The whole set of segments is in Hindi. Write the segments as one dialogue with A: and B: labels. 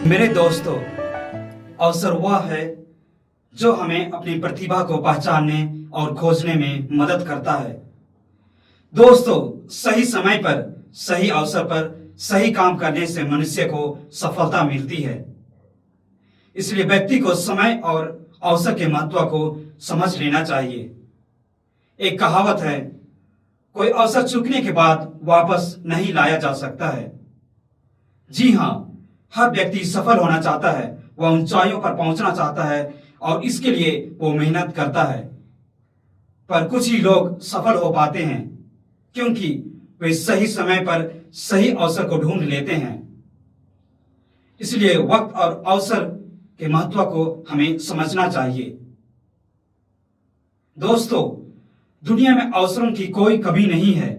A: मेरे दोस्तों, अवसर वह है जो हमें अपनी प्रतिभा को पहचानने और खोजने में मदद करता है। दोस्तों, सही समय पर सही अवसर पर सही काम करने से मनुष्य को सफलता मिलती है। इसलिए व्यक्ति को समय और अवसर के महत्व को समझ लेना चाहिए। एक कहावत है, कोई अवसर चूकने के बाद वापस नहीं लाया जा सकता है। जी हाँ, हर व्यक्ति सफल होना चाहता है, वह ऊंचाइयों पर पहुंचना चाहता है और इसके लिए वो मेहनत करता है। पर कुछ ही लोग सफल हो पाते हैं क्योंकि वे सही समय पर सही अवसर को ढूंढ लेते हैं। इसलिए वक्त और अवसर के महत्व को हमें समझना चाहिए। दोस्तों, दुनिया में अवसरों की कोई कमी नहीं है।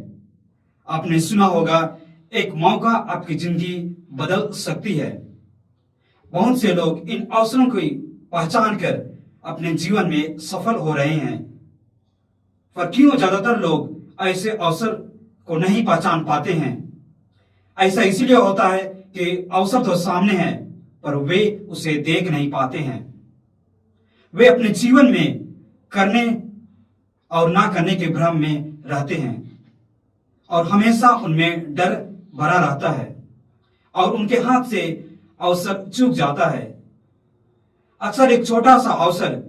A: आपने सुना होगा, एक मौका आपकी जिंदगी बदल सकती है। बहुत से लोग इन अवसरों की पहचान कर अपने जीवन में सफल हो रहे हैं। पर क्यों ज्यादातर लोग ऐसे अवसर को नहीं पहचान पाते हैं? ऐसा इसलिए होता है कि अवसर तो सामने है, पर वे उसे देख नहीं पाते हैं। वे अपने जीवन में करने और ना करने के भ्रम में रहते हैं और हमेशा उनमें डर भरा रहता है और उनके हाथ से अवसर चूक जाता है। अक्सर एक छोटा सा अवसर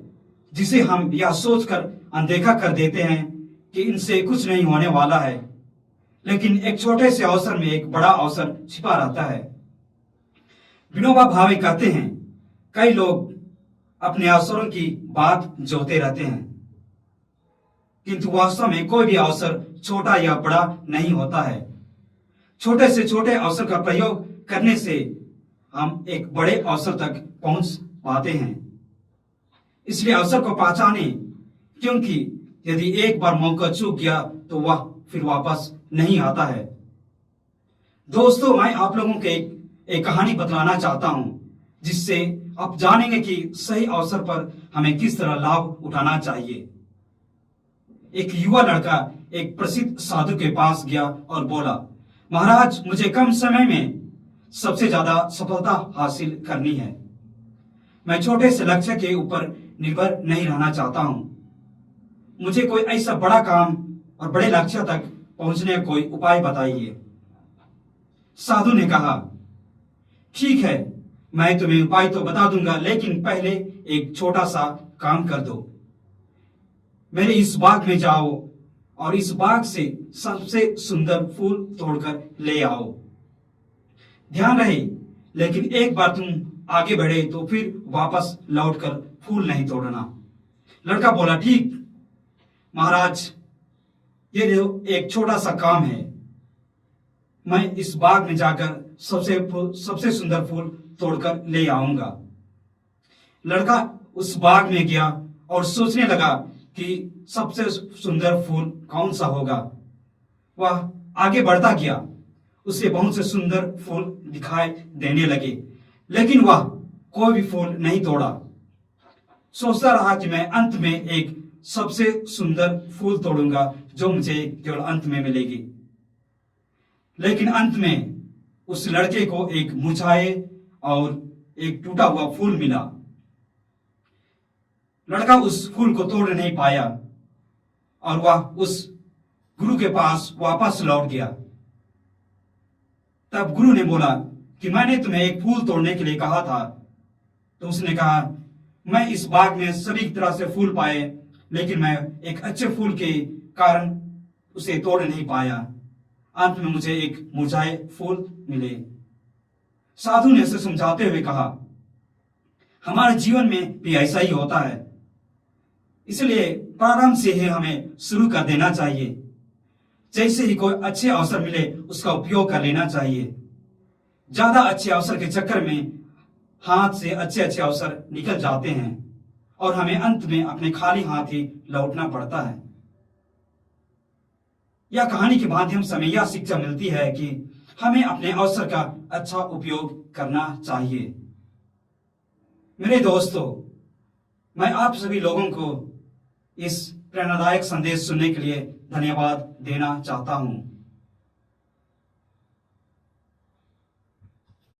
A: जिसे हम यह सोचकर अनदेखा कर देते हैं कि इनसे कुछ नहीं होने वाला है, लेकिन एक छोटे से अवसर में एक बड़ा अवसर छिपा रहता है। विनोबा भावे कहते हैं, कई लोग अपने अवसरों की बात जोते रहते हैं, किंतु वास्तव में कोई भी अवसर छोटा या बड़ा नहीं होता है। छोटे से छोटे अवसर का प्रयोग करने से हम एक बड़े अवसर तक पहुंच पाते हैं। इसलिए अवसर को पहचाने, क्योंकि यदि एक बार मौका चूक गया तो वह फिर वापस नहीं आता है। दोस्तों, मैं आप लोगों को एक कहानी बतलाना चाहता हूं, जिससे आप जानेंगे कि सही अवसर पर हमें किस तरह लाभ उठाना चाहिए। एक युवा लड़का एक प्रसिद्ध साधु के पास गया और बोला, महाराज, मुझे कम समय में सबसे ज्यादा सफलता हासिल करनी है। मैं छोटे से लक्ष्य के ऊपर निर्भर नहीं रहना चाहता हूं। मुझे कोई ऐसा बड़ा काम और बड़े लक्ष्य तक पहुंचने का कोई उपाय बताइए। साधु ने कहा, ठीक है, मैं तुम्हें उपाय तो बता दूंगा, लेकिन पहले एक छोटा सा काम कर दो। मेरे इस बाग में जाओ और इस बाग से सबसे सुंदर फूल तोड़कर ले आओ। ध्यान रहे, लेकिन एक बार तुम आगे बढ़े तो फिर वापस लौटकर फूल नहीं तोड़ना। लड़का बोला, ठीक महाराज, ये एक छोटा सा काम है। मैं इस बाग में जाकर सबसे सुंदर फूल तोड़कर ले आऊंगा। लड़का उस बाग में गया और सोचने लगा कि सबसे सुंदर फूल कौन सा होगा। वह आगे बढ़ता गया, उसे बहुत से सुंदर फूल दिखाई देने लगे, लेकिन वह कोई भी फूल नहीं तोड़ा। सोचता रहा कि मैं अंत में एक सबसे सुंदर फूल तोड़ूंगा जो मुझे केवल अंत में मिलेगी। लेकिन अंत में उस लड़के को एक मुरझाए और एक टूटा हुआ फूल मिला। लड़का उस फूल को तोड़ नहीं पाया और वह उस गुरु के पास वापस लौट गया। तब गुरु ने बोला कि मैंने तुम्हें एक फूल तोड़ने के लिए कहा था। तो उसने कहा, मैं इस बाग में सभी तरह से फूल पाए, लेकिन मैं एक अच्छे फूल के कारण उसे तोड़ नहीं पाया। अंत में मुझे एक मुरझाए फूल मिले। साधु ने उसे समझाते हुए कहा, हमारे जीवन में भी ऐसा ही होता है, इसलिए प्रारंभ से ही हमें शुरू कर देना चाहिए। जैसे ही कोई अच्छे अवसर मिले उसका उपयोग कर लेना चाहिए। ज्यादा अच्छे अवसर के चक्कर में हाथ से अच्छे अच्छे अवसर निकल जाते हैं और हमें अंत में अपने खाली हाथ ही लौटना पड़ता है। यह कहानी के माध्यम से हमें यह शिक्षा मिलती है कि हमें अपने अवसर का अच्छा उपयोग करना चाहिए। मेरे दोस्तों, मैं आप सभी लोगों को इस प्रेरणादायक संदेश सुनने के लिए धन्यवाद देना चाहता हूं।